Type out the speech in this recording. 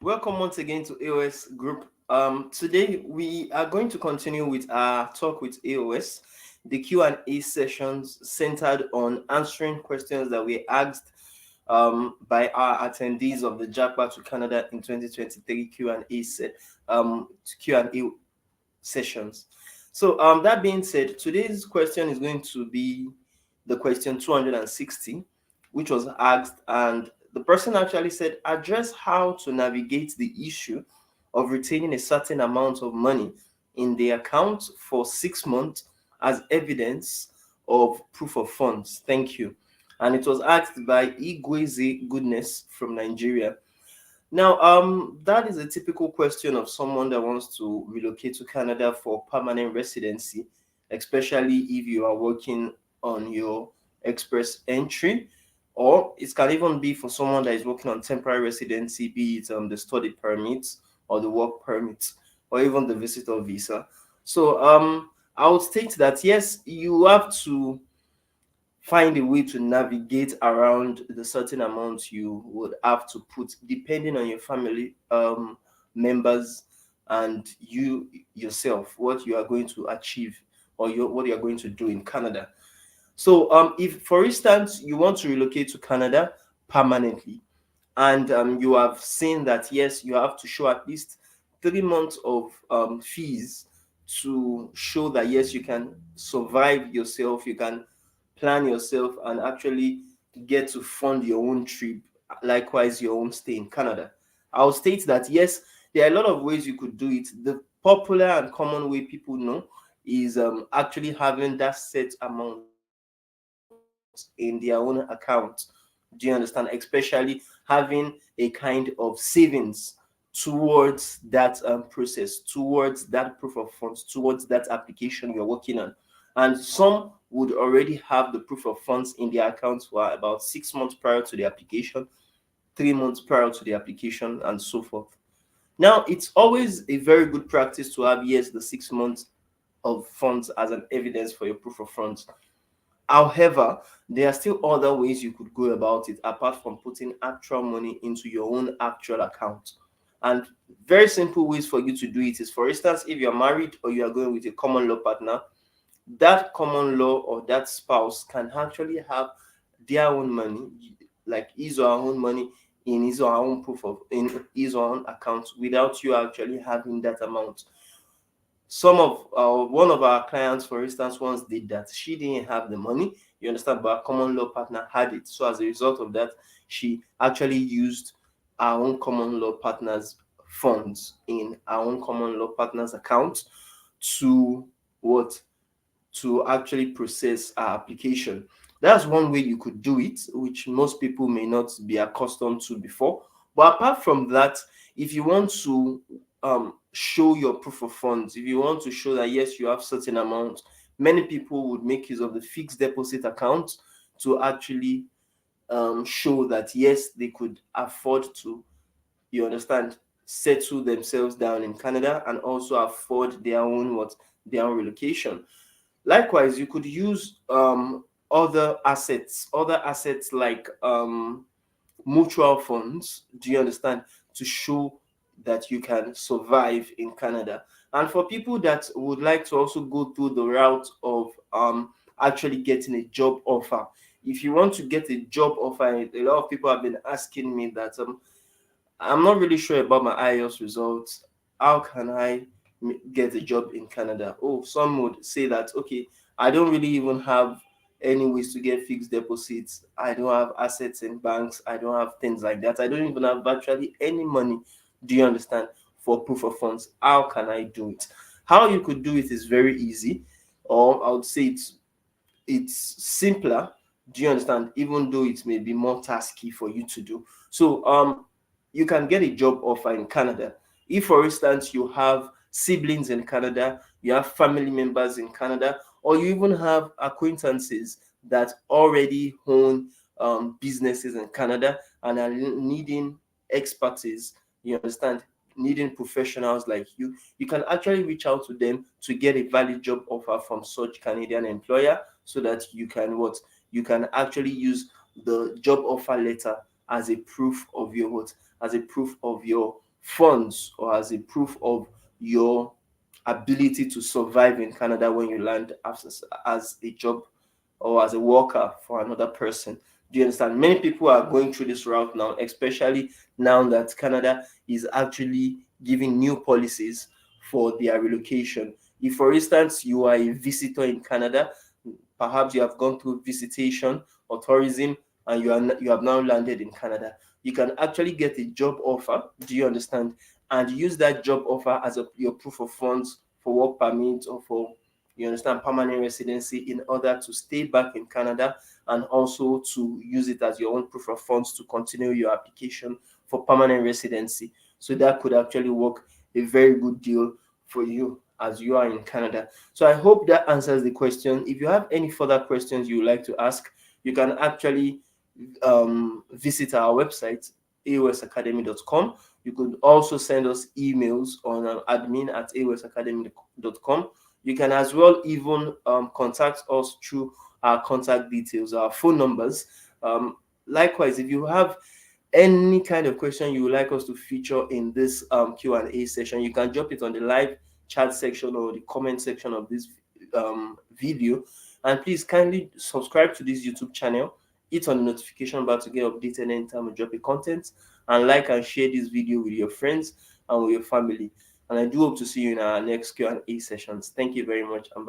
Welcome once again to A.O.S Group. Today we are going to continue with our talk with A.O.S, the Q&A sessions centered on answering questions that we asked by our attendees of the JAPA to Canada in 2023 Q&A sessions. So that being said, today's question is going to be the question 260, which was asked, and the person actually said, address how to navigate the issue of retaining a certain amount of money in the account for 6 months as evidence of proof of funds. Thank you. And it was asked by Igweze Goodness from Nigeria. Now, that is a typical question of someone that wants to relocate to Canada for permanent residency, especially if you are working on your express entry, or it can even be for someone that is working on temporary residency, be it the study permit or the work permit, or even the visitor visa. So, I would state that yes, you have to find a way to navigate around the certain amounts you would have to put depending on your family members and you yourself, what you are going to achieve or what you are going to do in Canada. So if for instance you want to relocate to Canada permanently, and you have seen that yes, you have to show at least 3 months of fees to show that yes, you can survive yourself, you can plan yourself, and actually get to fund your own trip, likewise your own stay in Canada. I'll state that yes, there are a lot of ways you could do it. The popular and common way people know is actually having that set amount in their own account. Do you understand? Especially having a kind of savings towards that process, towards that proof of funds, towards that application you're working on. And some would already have the proof of funds in their accounts for about 6 months prior to the application, 3 months prior to the application, and so forth. Now, it's always a very good practice to have, yes, the 6 months of funds as an evidence for your proof of funds. However, there are still other ways you could go about it apart from putting actual money into your own actual account. And very simple ways for you to do it is, for instance, if you're married or you are going with a common law partner, that common law or that spouse can actually have their own money, like his or her own money in his or her own proof of in his or her own account without you actually having that amount. Some of one of our clients, for instance, once did that. She didn't have the money, you understand, but a common law partner had it. So as a result of that, she actually used our own common law partner's funds in our own common law partner's account to what to actually process our application. That's one way you could do it, which most people may not be accustomed to before. But apart from that, if you want to show your proof of funds, if you want to show that yes, you have certain amount, many people would make use of the fixed deposit account to actually show that yes, they could afford to, you understand, settle themselves down in Canada and also afford their own their own relocation. Likewise, you could use other assets like mutual funds. Do you understand? To show that you can survive in Canada. And for people that would like to also go through the route of actually getting a job offer, if you want to get a job offer, a lot of people have been asking me that I'm not really sure about my IELTS results. How can I get a job in Canada? Oh, some would say that, okay, I don't really even have any ways to get fixed deposits. I don't have assets in banks. I don't have things like that. I don't even have virtually any money. Do you understand? For proof of funds. How can I do it? How you could do it is very easy, or I would say it's simpler. Do you understand? Even though it may be more tasky for you to do. So you can get a job offer in Canada. If, for instance, you have siblings in Canada, you have family members in Canada, or you even have acquaintances that already own businesses in Canada and are needing expertise, you understand, needing professionals like you can actually reach out to them to get a valid job offer from such Canadian employer so that you can you can actually use the job offer letter as a proof of your as a proof of your funds or as a proof of your ability to survive in Canada when you land as a job or as a worker for another person. Do you understand? Many people are going through this route now, especially now that Canada is actually giving new policies for their relocation. If, for instance, you are a visitor in Canada, perhaps you have gone through visitation or tourism, and you have now landed in Canada, you can actually get a job offer. Do you understand? And use that job offer as your proof of funds for work permit or for, you understand, permanent residency, in order to stay back in Canada, and also to use it as your own proof of funds to continue your application for permanent residency. So that could actually work a very good deal for you as you are in Canada. So I hope that answers the question. If you have any further questions you would like to ask, you can actually visit our website, aosacademy.com. You could also send us emails on admin@aosacademy.com. You can as well even contact us through our contact details, our phone numbers. Likewise, if you have any kind of question you would like us to feature in this Q&A session, you can drop it on the live chat section or the comment section of this video. And please kindly subscribe to this YouTube channel, hit on the notification bell to get updated anytime we drop a content, and like and share this video with your friends and with your family. And I do hope to see you in our next Q&A sessions. Thank you very much, and bye.